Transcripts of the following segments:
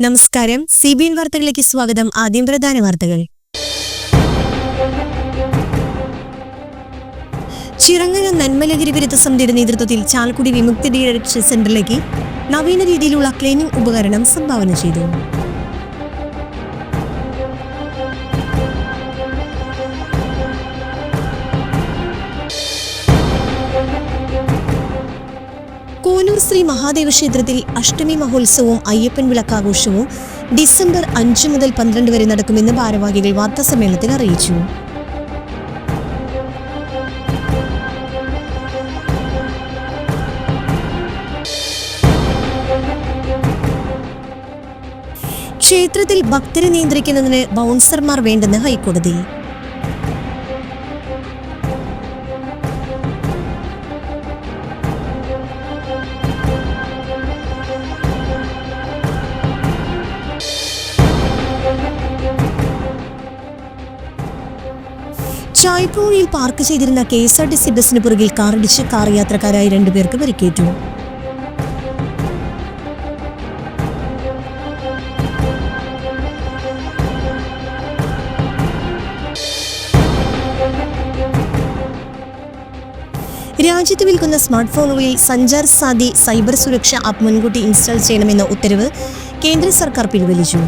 നമസ്കാരം. CBN വാർത്തകളിലേക്ക് സ്വാഗതം. ആദ്യം പ്രധാന വാർത്തകൾ. ചിറങ്ങര നന്മലഹരി വിരുദ്ധ സമിതിയുടെ നേതൃത്വത്തിൽ ചാലക്കുടി വിമുക്തി ഡി അഡിക്ഷൻ സെന്ററിലേക്ക് നവീന രീതിയിലുള്ള ക്ലീനിംഗ് ഉപകരണം സംഭാവന ചെയ്തു. കോനൂർ ശ്രീ മഹാദേവ ക്ഷേത്രത്തിൽ അഷ്ടമി മഹോത്സവവും അയ്യപ്പൻ വിളക്കാഘോഷവും ഡിസംബർ 5 മുതൽ 12 വരെ നടക്കുമെന്ന് ഭാരവാഹികൾ വാർത്താസമ്മേളനത്തിൽ അറിയിച്ചു. ക്ഷേത്രത്തിൽ ഭക്തരെ നിയന്ത്രിക്കുന്നതിന് ബൗൺസർമാർ വേണ്ടെന്ന് ഹൈക്കോടതി. ചായ്പൂരിൽ പാർക്ക് ചെയ്തിരുന്ന KSRTC ബസിന് പുറകിൽ കാറിടിച്ച് കാർ യാത്രക്കാരായ 2 പേർക്ക് പരിക്കേറ്റു. രാജ്യത്ത് വിൽക്കുന്ന സ്മാർട്ട് ഫോണുകളിൽ സഞ്ചാർ സാധി സൈബർ സുരക്ഷ ആപ്പ് മുൻകൂട്ടി ഇൻസ്റ്റാൾ ചെയ്യണമെന്ന ഉത്തരവ് കേന്ദ്ര സർക്കാർ പിൻവലിച്ചു.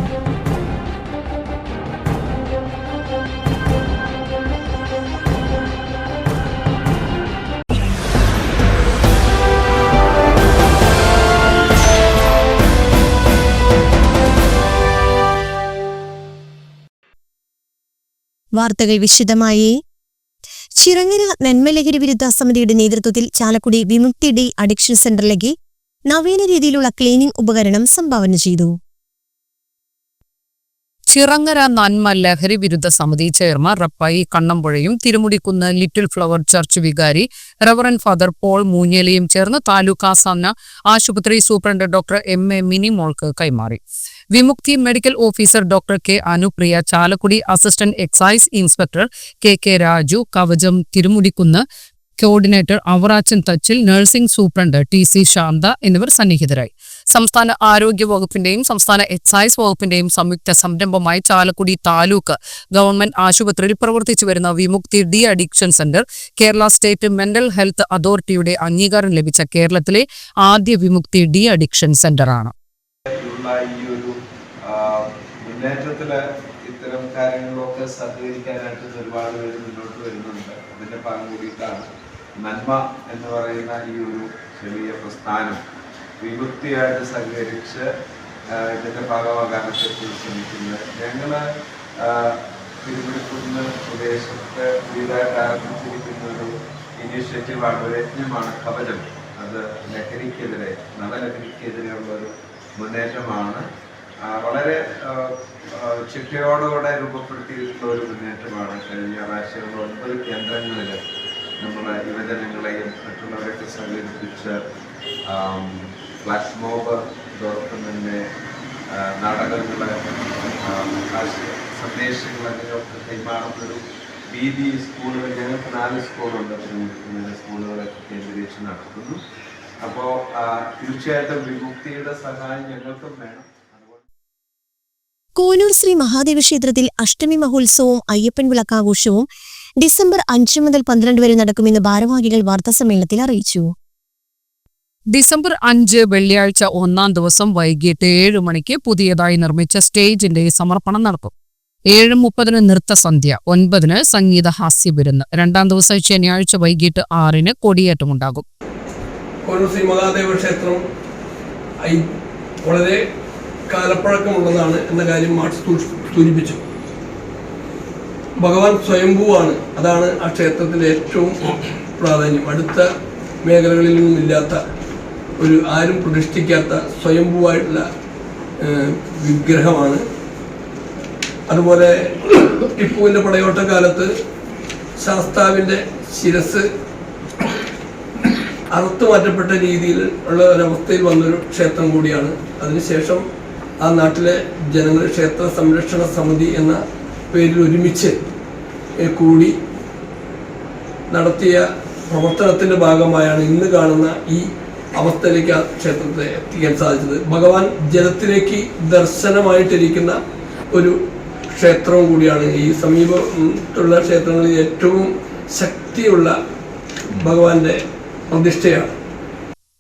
വാർത്തകൾ വിശദമായി. ചിറങ്ങര നന്മലഹരി വിരുദ്ധ സമിതിയുടെ നേതൃത്വത്തിൽ ചാലക്കുടി വിമുക്തി ഡി അഡിക്ഷൻ സെന്ററിലേക്ക് നവീന രീതിയിലുള്ള ക്ലീനിംഗ് ഉപകരണം സംഭാവന ചെയ്തു. ചിറങ്ങര നന്മ ലഹരി വിരുദ്ധ സമിതി ചെയർമാൻ റപ്പായി കണ്ണമ്പുഴയും തിരുമുടിക്കുന്ന് ലിറ്റിൽ ഫ്ലവർ ചർച്ച് വികാരി റവറന്റ് ഫാദർ പോൾ മൂഞ്ഞേലിയും ചേർന്ന് താലൂക്ക് ആസ്ഥാന ആശുപത്രി സൂപ്രണ്ട് ഡോക്ടർ MA മിനിമോൾക്ക് കൈമാറി. Vimukthi medical officer doctor K Anupriya, Chalakudy assistant excise inspector KK Raju, Kavacham Thirumudikunnu coordinator Avarachan Thachil, nursing superintendent TC Shantha എന്നിവർ സന്നിഹിതരായി. സംസ്ഥാന ആരോഗ്യ വകുപ്പിന്റെയും സംസ്ഥാന എക്സൈസ് വകുപ്പിന്റെയും സംയുക്ത സംരംഭമായി ചാലക്കുടി താലൂക്ക് ഗവൺമെന്റ് ആശുപത്രിയിൽ പ്രവർത്തിച്ചു വരുന്ന Vimukthi de addiction centre Kerala state mental health അതോറിറ്റിയുടെ അംഗീകാരം ലഭിച്ച കേരളത്തിലെ ആദ്യ വിമുക്തി ഡി അഡിക്ഷൻ സെന്ററാണ്. മുന്നേറ്റത്തില് ഇത്തരം കാര്യങ്ങളൊക്കെ സഹകരിക്കാനായിട്ട് ഒരുപാട് പേര് മുന്നോട്ട് വരുന്നുണ്ട്. അതിന്റെ ഭാഗം കൂടിയിട്ടാണ് നന്മ എന്ന് പറയുന്ന ഈ ഒരു ചെറിയ പ്രസ്ഥാനം വിമുക്തിയായിട്ട് സഹകരിച്ച് ഇതിന്റെ ഭാഗമാകാനൊക്കെ ശ്രമിക്കുന്നത്. ഞങ്ങള് തിരുവനന്തപുരത്ത് പ്രദേശത്ത് പുതിയതായിട്ട് ആരംഭിച്ചിരിക്കുന്ന ഒരു ഇനീഷ്യേറ്റീവാണ്, ഒരു യജ്ഞമാണ് കവചം. അത് ലഹരിക്കെതിരെ, നവലഹരിക്കെതിരെയുള്ള ഒരു മുന്നേറ്റമാണ്. വളരെ ചിട്ടയോടുകൂടെ രൂപപ്പെടുത്തിയിട്ടുള്ള ഒരു മുന്നേറ്റമാണ്. കഴിഞ്ഞ പ്രാവശ്യം 9 കേന്ദ്രങ്ങളിൽ നമ്മൾ യുവജനങ്ങളെയും മറ്റുള്ളവരെയൊക്കെ സംഘടിപ്പിച്ച് ഫ്ലാഷ് മോബ്, അതോടൊപ്പം തന്നെ നാടകങ്ങൾ, സന്ദേശങ്ങൾ അങ്ങനെയൊക്കെ കൈമാറുന്നൊരു രീതി സ്കൂളുകൾ, ഞങ്ങൾക്ക് 4 സ്കൂളുണ്ട്, സ്കൂളുകളൊക്കെ കേന്ദ്രീകരിച്ച് നടത്തുന്നു. അപ്പോൾ തീർച്ചയായിട്ടും വിമുക്തിയുടെ സഹായം ഞങ്ങൾക്കും വേണം. കോനൂർ ശ്രീ മഹാദേവ ക്ഷേത്രത്തിൽ അഷ്ടമി മഹോത്സവവും അയ്യപ്പൻ വിളക്കാഘോഷവും ഡിസംബർ 5 മുതൽ 12 വരെ നടക്കുമെന്ന് ഭാരവാഹികൾ വാർത്താസമ്മേളനത്തിൽ അറിയിച്ചു. ഡിസംബർ 5 വെള്ളിയാഴ്ച 1-ാം ദിവസം വൈകിട്ട് 7 മണിക്ക് പുതിയതായി നിർമ്മിച്ച സ്റ്റേജിന്റെ സമർപ്പണം നടക്കും. 7:30 നൃത്തസന്ധ്യ, 9 സംഗീത ഹാസ്യ വിരുന്ന്. 2-ാം ദിവസം ശനിയാഴ്ച വൈകിട്ട് 6 കൊടിയേറ്റമുണ്ടാകും. കോനൂർ ശ്രീ മഹാദേവ ക്ഷേത്രം വളരെ കാലപ്പഴക്കമുള്ളതാണ് എന്ന കാര്യം മാർക്സ് സൂചിപ്പിച്ചു. ഭഗവാൻ സ്വയംഭൂവാണ്. അതാണ് ആ ക്ഷേത്രത്തിൻ്റെ ഏറ്റവും പ്രാധാന്യം. അടുത്ത മേഖലകളിൽ നിന്നും ഇല്ലാത്ത ഒരു ആരും പ്രതിഷ്ഠിക്കാത്ത സ്വയംഭൂവായിട്ടുള്ള വിഗ്രഹമാണ്. അതുപോലെ ടിപ്പുവിൻ്റെ പടയോട്ടക്കാലത്ത് ശാസ്താവിൻ്റെ ശിരസ് അറുത്തു മാറ്റപ്പെട്ട രീതിയിൽ ഉള്ള ഒരവസ്ഥയിൽ വന്നൊരു ക്ഷേത്രം കൂടിയാണ്. അതിനുശേഷം ആ നാട്ടിലെ ജനങ്ങൾ ക്ഷേത്ര സംരക്ഷണ സമിതി എന്ന പേരിൽ ഒരുമിച്ച് കൂടി നടത്തിയ പ്രവർത്തനത്തിൻ്റെ ഭാഗമായാണ് ഇന്ന് കാണുന്ന ഈ അവസ്ഥയിലേക്ക് ആ ക്ഷേത്രത്തെ എത്തിക്കാൻ സാധിച്ചത്. ഭഗവാൻ ജലത്തിലേക്ക് ദർശനമായിട്ടിരിക്കുന്ന ഒരു ക്ഷേത്രവും കൂടിയാണ്. ഈ സമീപത്തുള്ള ക്ഷേത്രങ്ങളിൽ ഏറ്റവും ശക്തിയുള്ള ഭഗവാന്റെ പ്രതിഷ്ഠയാണ്.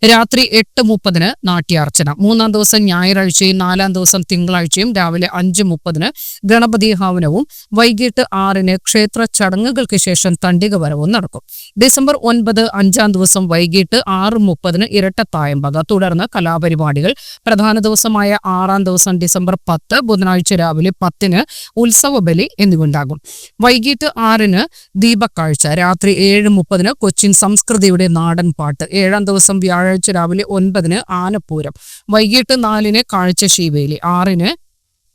രാത്രി 8:30 നാട്യാർച്ചന. 3-ാം ദിവസം ഞായറാഴ്ചയും 4-ാം ദിവസം തിങ്കളാഴ്ചയും രാവിലെ 5:30 ഗണപതി ഹവനവും വൈകിട്ട് 6 ക്ഷേത്ര ചടങ്ങുകൾക്ക് ശേഷം തണ്ടിക വരവും നടക്കും. ഡിസംബർ 9 5-ാം ദിവസം വൈകിട്ട് 6:30 ഇരട്ടത്തായമ്പക. തുടർന്ന് കലാപരിപാടികൾ. പ്രധാന ദിവസമായ 6-ാം ദിവസം ഡിസംബർ 10 ബുധനാഴ്ച രാവിലെ 10 ഉത്സവബലി എന്നിവയുണ്ടാകും. വൈകിട്ട് 6 ദീപക്കാഴ്ച. രാത്രി 7:30 കൊച്ചിൻ സംസ്കൃതിയുടെ നാടൻ പാട്ട്. 7-ാം ദിവസം വ്യാഴാഴ്ച രാവിലെ 9 ആനപ്പൂരം. വൈകിട്ട് 4 കാഴ്ച ശീവേലി. 6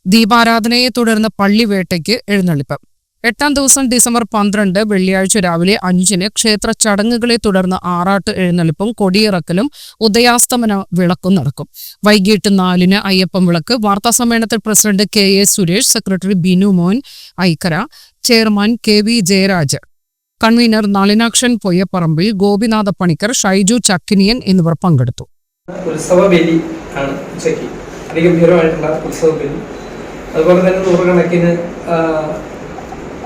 ദീപാരാധനയെ തുടർന്ന് പള്ളിവേട്ടയ്ക്ക് എഴുന്നള്ളിപ്പ്. 8-ാം ദിവസം ഡിസംബർ 12 വെള്ളിയാഴ്ച രാവിലെ 5 ക്ഷേത്ര ചടങ്ങുകളെ തുടർന്ന് ആറാട്ട് എഴുന്നള്ളിപ്പും കൊടിയിറക്കലും ഉദയാസ്തമന വിളക്കും നടക്കും. വൈകിട്ട് 4 അയ്യപ്പൻ വിളക്ക്. വാർത്താസമ്മേളനത്തിൽ president KA Suresh, secretary Binu Mon Aikkara, chairman KV Jayaraj, convener Nalinakshan Poyyaparambil, Gopinatha Panicker, Shaiju Chakkiniyan എന്നിവർ പങ്കെടുത്തു. ഉത്സവ ബലി ആണ് ഉച്ചയ്ക്ക്, അതിഗംഭീരമായിട്ടുള്ള ഉത്സവ ബലി. അതുപോലെ തന്നെ 100 കണക്കിന്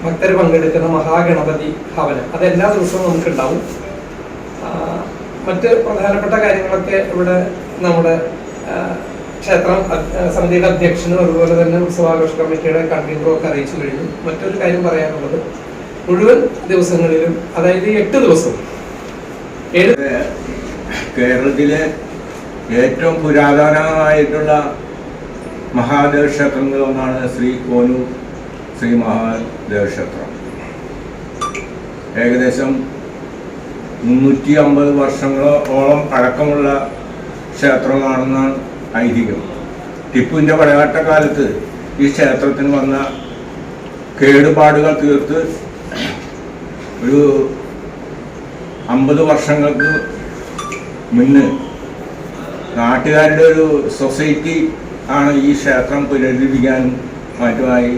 ഭക്തർ പങ്കെടുക്കുന്ന മഹാഗണപതി ഹവനം, അത് എല്ലാ ദിവസവും നമുക്കുണ്ടാവും. മറ്റ് പ്രധാനപ്പെട്ട കാര്യങ്ങളൊക്കെ ഇവിടെ നമ്മുടെ ക്ഷേത്രം സമിതിയുടെ അധ്യക്ഷനും അതുപോലെ തന്നെ ഉത്സവാഘോഷ കമ്മിറ്റിയുടെ കൺവീനറും ഒക്കെ അറിയിച്ചു കഴിഞ്ഞു. മറ്റൊരു കാര്യം പറയാനുള്ളത്, മുഴുവൻ ദിവസങ്ങളിലും, അതായത് 8 ദിവസവും കേരളത്തിലെ ഏറ്റവും പുരാതനമായിട്ടുള്ള മഹാദേവ ക്ഷേത്രങ്ങളിൽ ഒന്നാണ് ശ്രീ കോനൂർ ശ്രീ മഹാദേവ ക്ഷേത്രം. ഏകദേശം 350 വർഷങ്ങളോളം പഴക്കമുള്ള ക്ഷേത്രമാണെന്നാണ് ഐതിഹ്യം. ടിപ്പുവിൻ്റെ പടയാട്ടക്കാലത്ത് ഈ ക്ഷേത്രത്തിന് വന്ന കേടുപാടുകൾ തീർത്ത് ഒരു 50 വർഷങ്ങൾക്ക് മുന്നേ നാട്ടുകാരുടെ ഒരു സൊസൈറ്റി ആണ് ഈ ക്ഷേത്രം പുനരുദ്ധരിക്കാനും മറ്റുമായി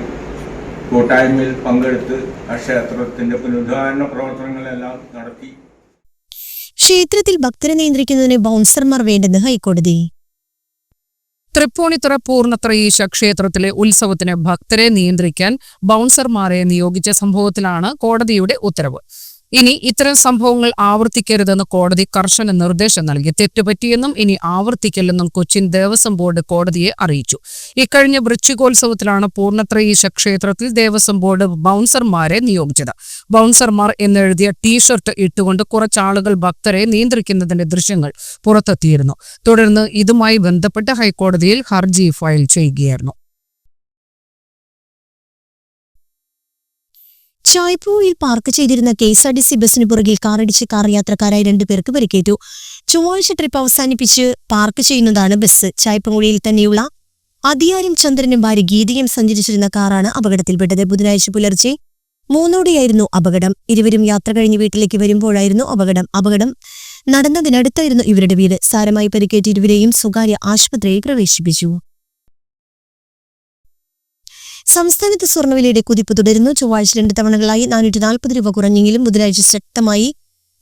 കൂട്ടായ്മയിൽ പങ്കെടുത്ത് ആ ക്ഷേത്രത്തിന്റെ പുനരുദ്ധാരണ പ്രവർത്തനങ്ങളെല്ലാം നടത്തി. ക്ഷേത്രത്തിൽ ഭക്തരെ നിയന്ത്രിക്കുന്നതിന് ബൗൺസർമാർ വേണ്ടെന്ന് ഹൈക്കോടതി. തൃപ്പൂണിത്തുറ പൂർണ്ണത്രയീശ ക്ഷേത്രത്തിലെ ഉത്സവത്തിന് ഭക്തരെ നിയന്ത്രിക്കാൻ ബൗൺസർമാരെ നിയോഗിച്ച സംഭവത്തിലാണ് കോടതിയുടെ ഉത്തരവ്. ഇനി ഇത്തരം സംഭവങ്ങൾ ആവർത്തിക്കരുതെന്ന് കോടതി കർശന നിർദ്ദേശം നൽകി. തെറ്റുപറ്റിയെന്നും ഇനി ആവർത്തിക്കില്ലെന്നും കൊച്ചിൻ ദേവസ്വം ബോർഡ് കോടതിയെ അറിയിച്ചു. ഇക്കഴിഞ്ഞ വൃശ്ചികോത്സവത്തിലാണ് പൂർണ്ണത്രയീശ ക്ഷേത്രത്തിൽ ദേവസ്വം ബോർഡ് ബൗൺസർമാരെ നിയോഗിച്ചത്. ബൗൺസർമാർ എന്നെഴുതിയ ടീഷർട്ട് ഇട്ടുകൊണ്ട് കുറച്ചാളുകൾ ഭക്തരെ നിയന്ത്രിക്കുന്നതിന്റെ ദൃശ്യങ്ങൾ പുറത്തെത്തിയിരുന്നു. തുടർന്ന് ഇതുമായി ബന്ധപ്പെട്ട് ഹൈക്കോടതിയിൽ ഹർജി ഫയൽ ചെയ്യുകയായിരുന്നു. ചായ്പൂരിൽ പാർക്ക് ചെയ്തിരുന്ന KSRTC ബസിന് പുറകിൽ കാറിടിച്ച് കാർ യാത്രക്കാരായ 2 പേർക്ക് പരിക്കേറ്റു. ചൊവ്വാഴ്ച ട്രിപ്പ് അവസാനിപ്പിച്ച് പാർക്ക് ചെയ്യുന്നതാണ് ബസ്. ചായ്പുംകുഴിയിൽ തന്നെയുള്ള അതിയാരും ചന്ദ്രനും ഭാര്യ ഗീതയും സഞ്ചരിച്ചിരുന്ന കാറാണ് അപകടത്തിൽപ്പെട്ടത്. ബുധനാഴ്ച പുലർച്ചെ 3:00 അപകടം. ഇരുവരും യാത്ര കഴിഞ്ഞ് വീട്ടിലേക്ക് വരുമ്പോഴായിരുന്നു അപകടം നടന്നതിനടുത്തായിരുന്നു ഇവരുടെ വീട്. സാരമായി പരിക്കേറ്റ ഇരുവരെയും സ്വകാര്യ ആശുപത്രിയിൽ പ്രവേശിപ്പിച്ചു. സംസ്ഥാനത്ത് സ്വർണ്ണവിലയുടെ കുതിപ്പ് തുടരുന്നു. ചൊവ്വാഴ്ച 2 തവണകളായി 440 രൂപ കുറഞ്ഞെങ്കിലും ബുധനാഴ്ച ശക്തമായി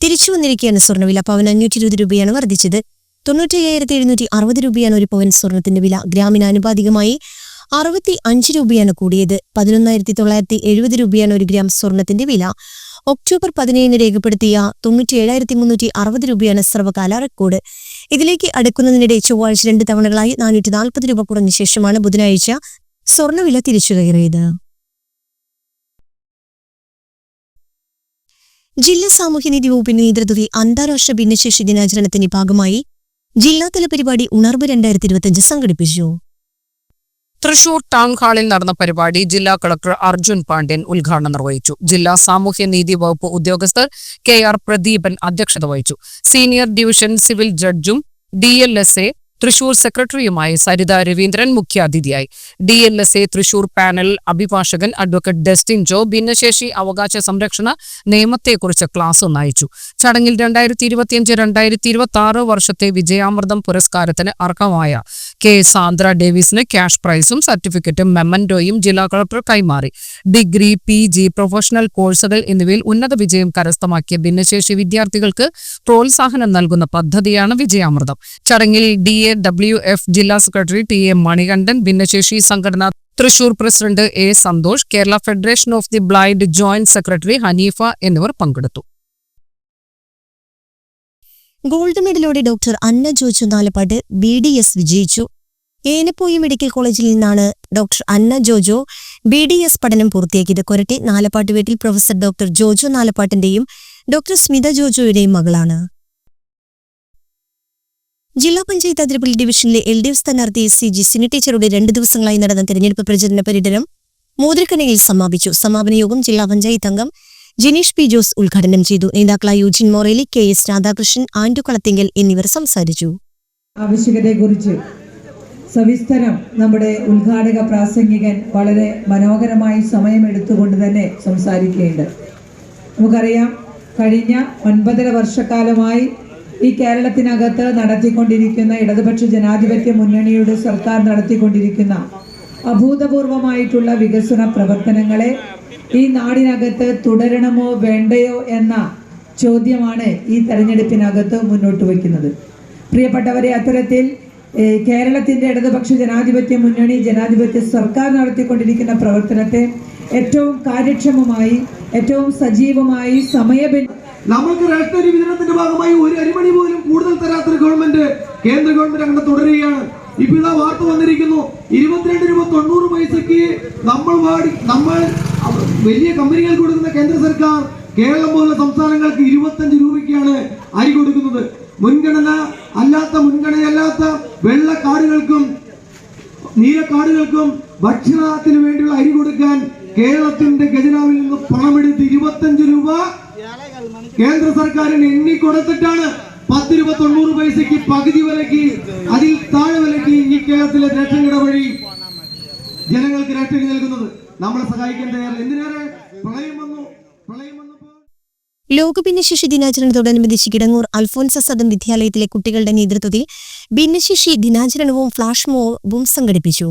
തിരിച്ചു വന്നിരിക്കുകയാണ് സ്വർണ്ണവില. പവന് 520 രൂപയാണ് വർദ്ധിച്ചത്. 95,760 രൂപയാണ് ഒരു പവൻ സ്വർണത്തിന്റെ വില. ഗ്രാമിന് ആനുപാതികമായി 65 രൂപയാണ് കൂടിയത്. 11,970 രൂപയാണ് ഒരു ഗ്രാം സ്വർണത്തിന്റെ വില. ഒക്ടോബർ 17 രേഖപ്പെടുത്തിയ 97,360 രൂപയാണ് സർവകാല റെക്കോർഡ്. ഇതിലേക്ക് അടുക്കുന്നതിനിടെ ചൊവ്വാഴ്ച 2 തവണകളായി 440 രൂപ കുറഞ്ഞ ശേഷമാണ് ബുധനാഴ്ച സ്വർണ്ണവില തിരിച്ചുകയറിയത്. ജില്ലാ സാമൂഹ്യനീതി വകുപ്പിന്റെ നേതൃത്വത്തിൽ അന്താരാഷ്ട്ര ഭിന്നശേഷി ദിനാചരണത്തിന്റെ ഭാഗമായി ജില്ലാതല പരിപാടി ഉണർവ് 2025 സംഘടിപ്പിച്ചു. തൃശൂർ ടൗൺ ഹാളിൽ നടന്ന പരിപാടി ജില്ലാ കളക്ടർ അർജുൻ പാണ്ഡ്യൻ ഉദ്ഘാടനം നിർവഹിച്ചു. ജില്ലാ സാമൂഹ്യനീതി വകുപ്പ് ഉദ്യോഗസ്ഥർ KR പ്രദീപൻ അധ്യക്ഷത വഹിച്ചു. സീനിയർ ഡിവിഷൻ സിവിൽ ജഡ്ജും DLSA തൃശൂർ സെക്രട്ടറിയുമായി സരിത രവീന്ദ്രൻ മുഖ്യാതിഥിയായി. DLSA തൃശൂർ പാനൽ അഭിഭാഷകൻ അഡ്വക്കേറ്റ് ഡസ്റ്റിൻ ജോ ഭിന്നശേഷി അവകാശ സംരക്ഷണ നിയമത്തെക്കുറിച്ച് ക്ലാസ് നയിച്ചു. ചടങ്ങിൽ 2025-2026 വർഷത്തെ വിജയാമൃതം പുരസ്കാരത്തിന് അർഹമായ K. സാന്ദ്ര ഡേവിസിന് ക്യാഷ് പ്രൈസും സർട്ടിഫിക്കറ്റും മെമ്മന്റോയും ജില്ലാ കളക്ടർ കൈമാറി. ഡിഗ്രി, PG, പ്രൊഫഷണൽ കോഴ്സുകൾ എന്നിവയിൽ ഉന്നത വിജയം കരസ്ഥമാക്കിയ ഭിന്നശേഷി വിദ്യാർത്ഥികൾക്ക് പ്രോത്സാഹനം നൽകുന്ന പദ്ധതിയാണ് വിജയാമൃതം. ചടങ്ങിൽ DAWF ജില്ലാ സെക്രട്ടറി TA മണികണ്ഠൻ, ഭിന്നശേഷി സംഘടന Thrissur president A. Santhosh, Kerala federation of the blind joint secretary Haneefa എന്നിവർ പങ്കെടുത്തു. ഗോൾഡ് മെഡലോടെ ഡോക്ടർ അന്ന ജോജു നാലപ്പാട്ട് BDS വിജയിച്ചു. ഏനപ്പോയി മെഡിക്കൽ കോളേജിൽ നിന്നാണ് ഡോക്ടർ അന്ന ജോജോ BDS പഠനം പൂർത്തിയാക്കിയത്. കൊരട്ടെ നാലപ്പാട്ട് വീട്ടിൽ പ്രൊഫസർ ഡോക്ടർ ജോജോ നാലപ്പാട്ടിന്റെയും ഡോക്ടർ സ്മിത ജോജോയുടെയും മകളാണ്. ജില്ലാ പഞ്ചായത്ത് അതിരപ്പള്ളി ഡിവിഷനിലെ LDF സ്ഥാനാർത്ഥി SCG സിനി ടീച്ചറുടെ 2 ദിവസങ്ങളായി നടന്ന തെരഞ്ഞെടുപ്പ് പ്രചരണ പര്യടനം മോതിരക്കണയിൽ സമാപിച്ചു. സമാപന യോഗം ജില്ലാ പഞ്ചായത്ത് അംഗം ജിനീഷ് P. ജോസ് ഉദ്ഘാടനം ചെയ്തു. നേതാക്കളായ യൂജിൻ മോറേലി, KS രാധാകൃഷ്ണൻ, ആൻഡു കളത്തിങ്കൽ എന്നിവർ സംസാരിച്ചു. ആവശ്യകതയെക്കുറിച്ച് സവിസ്തരം നമ്മുടെ ഉദ്ഘാടക പ്രാസംഗികൻ വളരെ മനോഹരമായി സമയമെടുത്തുകൊണ്ട് തന്നെ സംസാരിക്കുകയുണ്ട്. നമുക്കറിയാം, കഴിഞ്ഞ 9.5 വർഷക്കാലമായി ഈ കേരളത്തിനകത്ത് നടത്തിക്കൊണ്ടിരിക്കുന്ന ഇടതുപക്ഷ ജനാധിപത്യ മുന്നണിയുടെ സർക്കാർ നടത്തിക്കൊണ്ടിരിക്കുന്ന അഭൂതപൂർവമായിട്ടുള്ള വികസന പ്രവർത്തനങ്ങളെ ഈ നാടിനകത്ത് തുടരണമോ വേണ്ടയോ എന്ന ചോദ്യമാണ് ഈ തെരഞ്ഞെടുപ്പിനകത്ത് മുന്നോട്ട് വയ്ക്കുന്നത്. പ്രിയപ്പെട്ടവരെ, അത്തരത്തിൽ കേരളത്തിന്റെ ഇടതുപക്ഷ ജനാധിപത്യ മുന്നണി ജനാധിപത്യ സർക്കാർ നടത്തിക്കൊണ്ടിരിക്കുന്ന പ്രവർത്തനത്തെ ഏറ്റവും കാര്യക്ഷമമായി, ഏറ്റവും സജീവമായി നമ്മൾക്ക് രാഷ്ട്രീയ വിതരണത്തിന്റെ ഭാഗമായി ഒരു അരിമണി പോലും കൂടുതൽ തരാത്തൊരു ഗവൺമെന്റ് കേന്ദ്ര ഗവൺമെന്റ് അങ്ങനെ തുടരുകയാണ്. ഇപ്പൊ ഇതാ വാർത്ത വന്നിരിക്കുന്നു, 22 രൂപ 90 പൈസക്ക് നമ്മൾ വലിയ കമ്പനികൾക്ക് കൊടുക്കുന്ന കേന്ദ്ര സർക്കാർ കേരളം പോലുള്ള സംസ്ഥാനങ്ങൾക്ക് 25 രൂപയ്ക്കാണ് അരി കൊടുക്കുന്നത്. മുൻഗണനയല്ലാത്ത വെള്ളക്കാടുകൾക്കും നീലക്കാടുകൾക്കും ഭക്ഷണത്തിന് വേണ്ടിയുള്ള അരി കൊടുക്കാൻ കേരളത്തിന്റെ ഖജനാവിൽ നിന്ന് പണമെടുത്ത് 25 രൂപ കേന്ദ്ര സർക്കാരിന് എണ്ണിക്കൊടുത്തിട്ടാണ് 10 രൂപ 90 പൈസക്ക് പകുതി വിലയ്ക്ക്, അതിൽ താഴെ വിലയ്ക്ക് ഈ കേരളത്തിലെ റേഷൻ കട വഴി ജനങ്ങൾക്ക് റേഷൻ നൽകുന്നത്. നമ്മളെ സഹായിക്കാൻ തയ്യാറില്ല. എന്തിനേറെ പ്രളയം വന്നപ്പോൾ ലോക ഭിന്നശേഷി ദിനാചരണത്തോടനുബന്ധിച്ച് കിടങ്ങൂർ അൽഫോൻസ സദൻ വിദ്യാലയത്തിലെ കുട്ടികളുടെ നേതൃത്വത്തിൽ ഭിന്നശേഷി ദിനാചരണവും ഫ്ലാഷ് മോബും സംഘടിപ്പിച്ചു.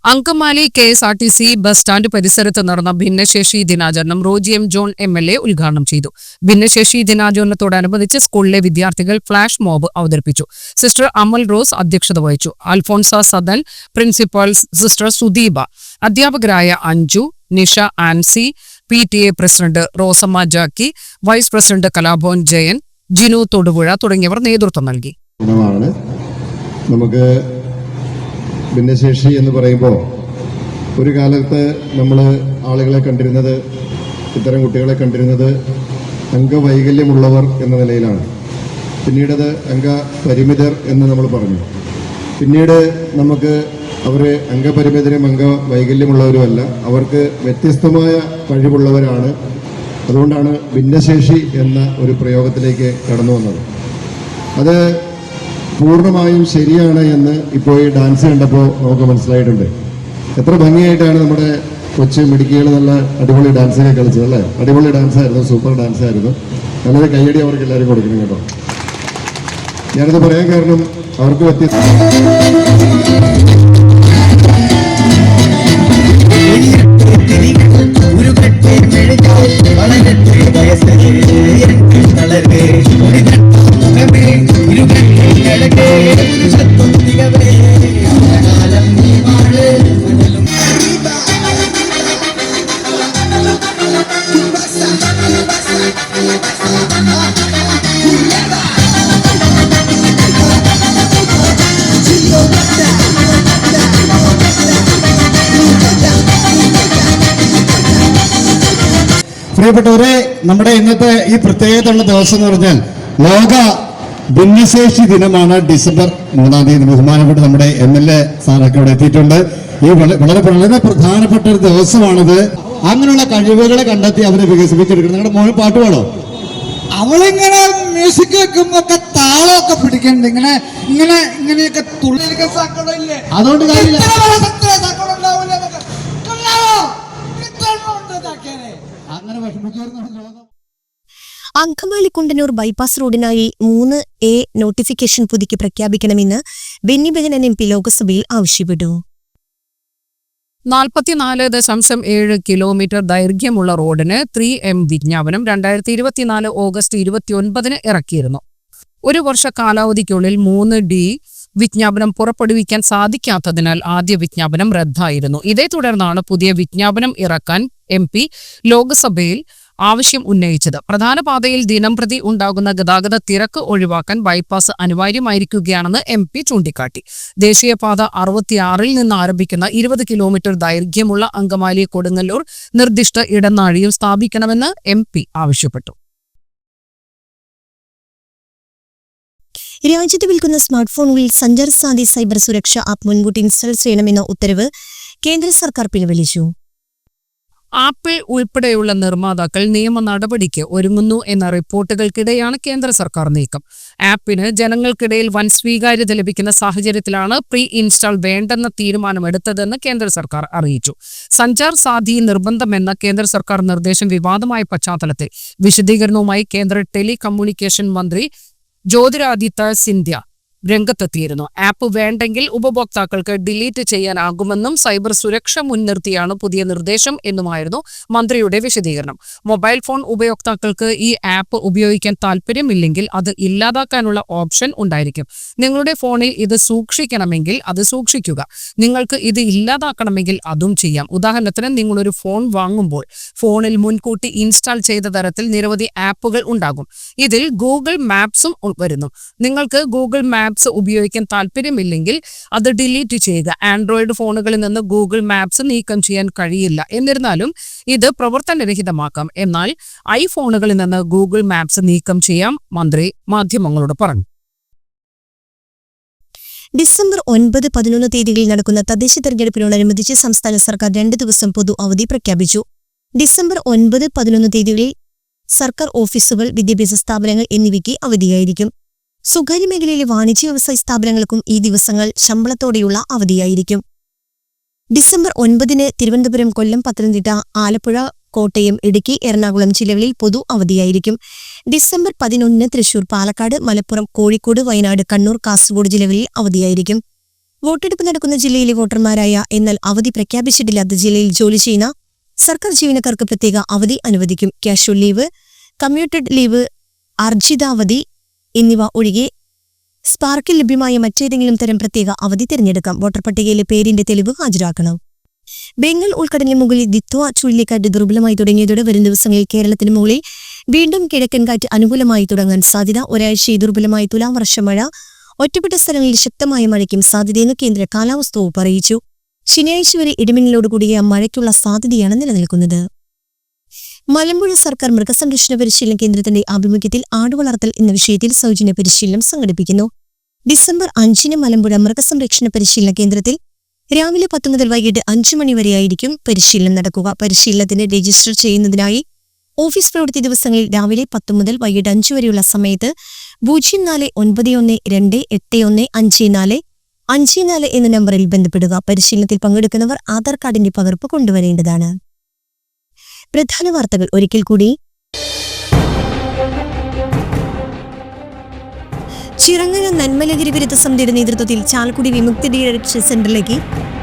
അങ്കമാലി KSRTC ബസ് സ്റ്റാൻഡ് പരിസരത്ത് നടന്ന ഭിന്നശേഷി ദിനാചരണം റോജി M. ജോൺ MLA ഉദ്ഘാടനം ചെയ്തു. ഭിന്നശേഷി ദിനാചരണത്തോടനുബന്ധിച്ച് സ്കൂളിലെ വിദ്യാർത്ഥികൾ ഫ്ലാഷ് മോബ് അവതരിപ്പിച്ചു. സിസ്റ്റർ അമൽ റോസ് അധ്യക്ഷത വഹിച്ചു. അൽഫോൻസ സദൻ പ്രിൻസിപ്പൽ സിസ്റ്റർ സുദീപ, അധ്യാപകരായ അഞ്ജു, നിഷ, ആൻസി, PTA പ്രസിഡന്റ് റോസമ്മ ജാക്കി, വൈസ് പ്രസിഡന്റ് കലാഭവൻ ജയൻ, ജിനു തൊടുപുഴ തുടങ്ങിയവർ നേതൃത്വം നൽകി. നമുക്ക് ഭിന്നശേഷി എന്ന് പറയുമ്പോൾ ഒരു കാലത്ത് നമ്മൾ ആളുകളെ കണ്ടിരുന്നത്, ഇത്തരം കുട്ടികളെ കണ്ടിരുന്നത് അംഗവൈകല്യമുള്ളവർ എന്ന നിലയിലാണ്. പിന്നീടത് അംഗപരിമിതർ എന്ന് നമ്മൾ പറഞ്ഞു. പിന്നീട് നമുക്ക് അവർ അംഗപരിമിതരും അംഗവൈകല്യമുള്ളവരുമല്ല, അവർക്ക് വ്യത്യസ്തമായ കഴിവുള്ളവരാണ്. അതുകൊണ്ടാണ് ഭിന്നശേഷി എന്ന ഒരു പ്രയോഗത്തിലേക്ക് കടന്നു വന്നത്. അത് പൂർണ്ണമായും ശരിയാണ് എന്ന് ഇപ്പോൾ ഈ ഡാൻസ് കണ്ടപ്പോൾ നമുക്ക് മനസ്സിലായിട്ടുണ്ട്. എത്ര ഭംഗിയായിട്ടാണ് നമ്മുടെ കൊച്ചു മിടുക്കികൾ നല്ല അടിപൊളി ഡാൻസൊക്കെ കളിച്ചത്, അല്ലേ? അടിപൊളി ഡാൻസായിരുന്നു, സൂപ്പർ ഡാൻസായിരുന്നു. നല്ലൊരു കയ്യടി അവർക്ക് എല്ലാവരും കൊടുക്കണം കേട്ടോ. ഞാനത് പറയാൻ കാരണം അവർക്ക് പ്രിയപ്പെട്ടവരെ, നമ്മുടെ ഇന്നത്തെ ഈ പ്രത്യേകതയുള്ള ദിവസം എന്ന് പറഞ്ഞാൽ ലോക ഭിന്നശേഷി ദിനമാണ്. ഡിസംബർ 3-ാം തീയതി ബഹുമാനപ്പെട്ട നമ്മുടെ MLA സാറൊക്കെ ഇവിടെ എത്തിയിട്ടുണ്ട്. ഈ വളരെ പ്രധാനപ്പെട്ട ഒരു ദിവസമാണിത്. അങ്ങനെയുള്ള കഴിവുകളെ കണ്ടെത്തി അവരെ വികസിപ്പിച്ചെടുക്കണം. നിങ്ങളുടെ മോന് പാട്ട് പാടോ? അവളിങ്ങനെ മ്യൂസിക് വെക്കുമ്പോ ഒക്കെ താളമൊക്കെ പിടിക്കണ്ട്, ഇങ്ങനെയൊക്കെ തുള്ളിയൊക്കെ സങ്കടമില്ലേ? അതുകൊണ്ട് അങ്ങനെ വിഷമിച്ചു. അങ്കമാലി കുണ്ടന്നൂർ ബൈപ്പാസ് റോഡിനായി 3A നോട്ടിഫിക്കേഷൻ പുതുക്കി പ്രഖ്യാപിക്കണമെന്ന് ബെന്നി ബെഹനാൻ MP ലോക്സഭയിൽ ആവശ്യപ്പെട്ടു. 44.7 കിലോമീറ്റർ ദൈർഘ്യമുള്ള റോഡിന് 3M വിജ്ഞാപനം 2024 ഓഗസ്റ്റ് 29 ഇറക്കിയിരുന്നു. ഒരു വർഷ കാലാവധിക്കുള്ളിൽ 3D വിജ്ഞാപനം പുറപ്പെടുവിക്കാൻ സാധിക്കാത്തതിനാൽ ആദ്യ വിജ്ഞാപനം റദ്ദായിരുന്നു. ഇതേ തുടർന്നാണ് പുതിയ വിജ്ഞാപനം ഇറക്കാൻ MP ലോക്സഭയിൽ ആവശ്യം ഉന്നയിച്ചത്. പ്രധാന പാതയിൽ ദിനംപ്രതി ഉണ്ടാകുന്ന ഗതാഗത തിരക്ക് ഒഴിവാക്കാൻ ബൈപ്പാസ് അനിവാര്യമായിരിക്കുകയാണെന്ന് MP ചൂണ്ടിക്കാട്ടി. ദേശീയപാത 66 നിന്ന് ആരംഭിക്കുന്ന 20 കിലോമീറ്റർ ദൈർഘ്യമുള്ള അങ്കമാലി കൊടുങ്ങല്ലൂർ നിർദ്ദിഷ്ട ഇടനാഴിയും സ്ഥാപിക്കണമെന്ന് MP ആവശ്യപ്പെട്ടു. രാജ്യത്ത് വിൽക്കുന്ന സ്മാർട്ട് ഫോണുകളിൽ സഞ്ചാർ സാധി സൈബർ സുരക്ഷ ആപ്പ് മുൻകൂട്ടി ഇൻസ്റ്റാൾ ചെയ്യണമെന്ന ഉത്തരവ് കേന്ദ്ര സർക്കാർ പിൻവലിച്ചു. ആപ്പിൾ ഉൾപ്പെടെയുള്ള നിർമ്മാതാക്കൾ നിയമ നടപടിക്ക് ഒരുങ്ങുന്നു എന്ന റിപ്പോർട്ടുകൾക്കിടെയാണ് കേന്ദ്ര സർക്കാർ നീക്കം. ആപ്പിന് ജനങ്ങൾക്കിടയിൽ വൻ സ്വീകാര്യത ലഭിക്കുന്ന സാഹചര്യത്തിലാണ് പ്രീ ഇൻസ്റ്റാൾ വേണ്ടെന്ന തീരുമാനമെടുത്തതെന്ന് കേന്ദ്ര സർക്കാർ അറിയിച്ചു. സഞ്ചാർ സാധി നിർബന്ധമെന്ന കേന്ദ്ര സർക്കാർ നിർദ്ദേശം വിവാദമായ പശ്ചാത്തലത്തിൽ വിശദീകരണവുമായി കേന്ദ്ര ടെലികമ്മ്യൂണിക്കേഷൻ മന്ത്രി ജ്യോതിരാദിത്യ സിന്ധ്യ രംഗത്തെത്തിയിരുന്നു. ആപ്പ് വേണ്ടെങ്കിൽ ഉപഭോക്താക്കൾക്ക് ഡിലീറ്റ് ചെയ്യാനാകുമെന്നും സൈബർ സുരക്ഷ മുൻനിർത്തിയാണ് പുതിയ നിർദ്ദേശം എന്നുമായിരുന്നു മന്ത്രിയുടെ വിശദീകരണം. മൊബൈൽ ഫോൺ ഉപയോക്താക്കൾക്ക് ഈ ആപ്പ് ഉപയോഗിക്കാൻ താൽപ്പര്യമില്ലെങ്കിൽ അത് ഇല്ലാതാക്കാനുള്ള ഓപ്ഷൻ ഉണ്ടായിരിക്കും. നിങ്ങളുടെ ഫോണിൽ ഇത് സൂക്ഷിക്കണമെങ്കിൽ അത് സൂക്ഷിക്കുക. നിങ്ങൾക്ക് ഇത് ഇല്ലാതാക്കണമെങ്കിൽ അതും ചെയ്യാം. ഉദാഹരണത്തിന്, നിങ്ങളൊരു ഫോൺ വാങ്ങുമ്പോൾ ഫോണിൽ മുൻകൂട്ടി ഇൻസ്റ്റാൾ ചെയ്ത തരത്തിൽ നിരവധി ആപ്പുകൾ ഉണ്ടാകും. ഇതിൽ ഗൂഗിൾ മാപ്സും വരുന്നു. നിങ്ങൾക്ക് ഗൂഗിൾ മാപ്സ് ഉപയോഗിക്കാൻ താല്പര്യമില്ലെങ്കിൽ അത് ഡിലീറ്റ് ചെയ്യുക. ആൻഡ്രോയിഡ് ഫോണുകളിൽ നിന്ന് ഗൂഗിൾ മാപ്സ് നീക്കം ചെയ്യാൻ കഴിയില്ല. എന്നിരുന്നാലും ഇത് പ്രവർത്തനരഹിതമാക്കാം. എന്നാൽ ഐഫോണുകളിൽ നിന്ന് ഗൂഗിൾ മാപ്സ് നീക്കം ചെയ്യാം, മന്ത്രി മാധ്യമങ്ങളോട് പറഞ്ഞു. ഡിസംബർ 9, 11 തീയതികളിൽ നടക്കുന്ന തദ്ദേശ തെരഞ്ഞെടുപ്പിനോടനുബന്ധിച്ച് സംസ്ഥാന സർക്കാർ 2 ദിവസം പൊതു അവധി പ്രഖ്യാപിച്ചു. ഡിസംബർ 9, 11 തീയതികളിൽ സർക്കാർ ഓഫീസുകൾ, വിദ്യാഭ്യാസ സ്ഥാപനങ്ങൾ എന്നിവയ്ക്ക് അവധിയായിരിക്കും. സ്വകാര്യ മേഖലയിലെ വാണിജ്യ വ്യവസായ സ്ഥാപനങ്ങൾക്കും ഈ ദിവസങ്ങൾ ശമ്പളത്തോടെയുള്ള അവധിയായിരിക്കും. ഡിസംബർ 9 തിരുവനന്തപുരം, കൊല്ലം, പത്തനംതിട്ട, ആലപ്പുഴ, കോട്ടയം, ഇടുക്കി, എറണാകുളം ജില്ലകളിൽ പൊതു അവധിയായിരിക്കും. ഡിസംബർ 11 തൃശൂർ, പാലക്കാട്, മലപ്പുറം, കോഴിക്കോട്, വയനാട്, കണ്ണൂർ, കാസർഗോഡ് ജില്ലകളിൽ അവധിയായിരിക്കും. വോട്ടെടുപ്പ് നടക്കുന്ന ജില്ലയിലെ വോട്ടർമാരായ എന്നാൽ അവധി പ്രഖ്യാപിച്ചിട്ടില്ലാത്ത ജില്ലയിൽ ജോലി ചെയ്യുന്ന സർക്കാർ ജീവനക്കാർക്ക് പ്രത്യേക അവധി അനുവദിക്കും. കാഷ്വൽ ലീവ്, കമ്മ്യൂട്ടഡ് ലീവ്, അർജിതാവധി എന്നിവ ഒഴികെ സ്പാർക്കിൽ ലഭ്യമായ മറ്റേതെങ്കിലും തരം പ്രത്യേക അവധി തിരഞ്ഞെടുക്കാം. വോട്ടർ പട്ടികയിലെ പേരിന്റെ തെളിവ് ഹാജരാക്കണം. ബംഗാൾ ഉൾക്കടലിന് മുകളിൽ ദിത്വ ചുഴലിക്കാറ്റ് ദുർബലമായി തുടങ്ങിയതോടെ വരും ദിവസങ്ങളിൽ കേരളത്തിന് മുകളിൽ വീണ്ടും കിഴക്കൻ കാറ്റ് അനുകൂലമായി തുടങ്ങാൻ സാധ്യത. ഒരാഴ്ചയിൽ ദുർബലമായ തുലാവർഷ മഴ, ഒറ്റപ്പെട്ട സ്ഥലങ്ങളിൽ ശക്തമായ മഴയ്ക്കും സാധ്യതയെന്ന് കേന്ദ്ര കാലാവസ്ഥാ വകുപ്പ് അറിയിച്ചു. ശനിയാഴ്ച വരെ ഇടിമിന്നലോടുകൂടിയ മഴയ്ക്കുള്ള സാധ്യതയാണ് നിലനിൽക്കുന്നത്. മലമ്പുഴ സർക്കാർ മൃഗസംരക്ഷണ പരിശീലന കേന്ദ്രത്തിന്റെ ആഭിമുഖ്യത്തിൽ ആടുവളർത്തൽ എന്ന വിഷയത്തിൽ സൗജന്യ പരിശീലനം സംഘടിപ്പിക്കുന്നു. ഡിസംബർ 5 മലമ്പുഴ മൃഗസംരക്ഷണ പരിശീലന കേന്ദ്രത്തിൽ രാവിലെ 10 മുതൽ വൈകിട്ട് 5 മണി വരെയായിരിക്കും പരിശീലനം നടക്കുക. പരിശീലനത്തിന് രജിസ്റ്റർ ചെയ്യുന്നതിനായി ഓഫീസ് പ്രവൃത്തി ദിവസങ്ങളിൽ രാവിലെ 10 മുതൽ വൈകിട്ട് 5 വരെയുള്ള സമയത്ത് 0491185154 എന്ന നമ്പറിൽ ബന്ധപ്പെടുക. പരിശീലനത്തിൽ പങ്കെടുക്കുന്നവർ ആധാർ കാർഡിന്റെ പകർപ്പ് കൊണ്ടുവരേണ്ടതാണ്. പ്രധാന വാർത്തകൾ ഒരിക്കൽ കൂടി. ചിറങ്ങര നന്മലഗിരി വിരുദ്ധ സമിതിയുടെ നേതൃത്വത്തിൽ ചാലക്കുടി വിമുക്തി ഡീലക്ഷൻ സെന്ററിലേക്ക്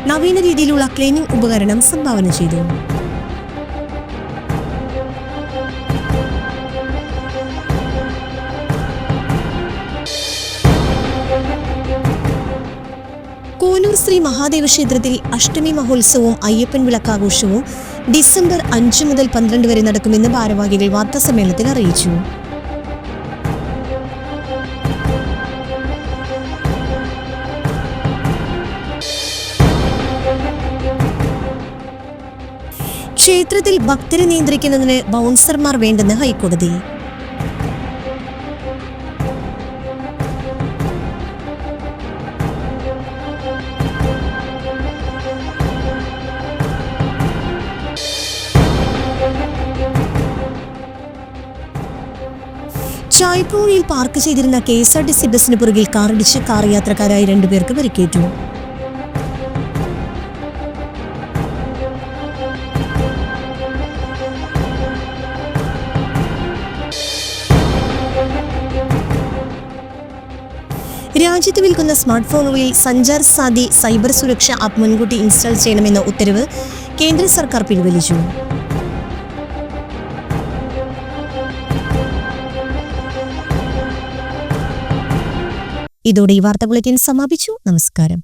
നവീന രീതിയിലുള്ള ക്ലീനിംഗ് ഉപകരണം സംഭാവന ചെയ്തു. കോനൂർ ശ്രീ മഹാദേവ ക്ഷേത്രത്തിൽ അഷ്ടമി മഹോത്സവവും അയ്യപ്പൻ വിളക്കാഘോഷവും ഡിസംബർ 5 മുതൽ 12 വരെ നടക്കുമെന്ന് ഭാരവാഹികൾ വാർത്താസമ്മേളനത്തിൽ അറിയിച്ചു. ക്ഷേത്രത്തിൽ ഭക്തരെ നിയന്ത്രിക്കുന്നതിന് ബൗൺസർമാർ വേണ്ടെന്ന് ഹൈക്കോടതി. ചായപ്പൂഴിയിൽ പാർക്ക് ചെയ്തിരുന്ന KSRTC ബസിന് പുറകിൽ കാറിടിച്ച് കാർ യാത്രക്കാരായ 2 പേർക്ക് പരിക്കേറ്റു. രാജ്യത്ത് വിൽക്കുന്ന സ്മാർട്ട് ഫോണുകളിൽ സഞ്ചാർ സാധി സൈബർ സുരക്ഷ ആപ്പ് മുൻകൂട്ടി ഇൻസ്റ്റാൾ ചെയ്യണമെന്ന ഉത്തരവ് കേന്ദ്ര സർക്കാർ പിൻവലിച്ചു. ഇതോടെ ഈ വാർത്താ ബുള്ളറ്റിൻ സമാപിച്ചു. നമസ്കാരം.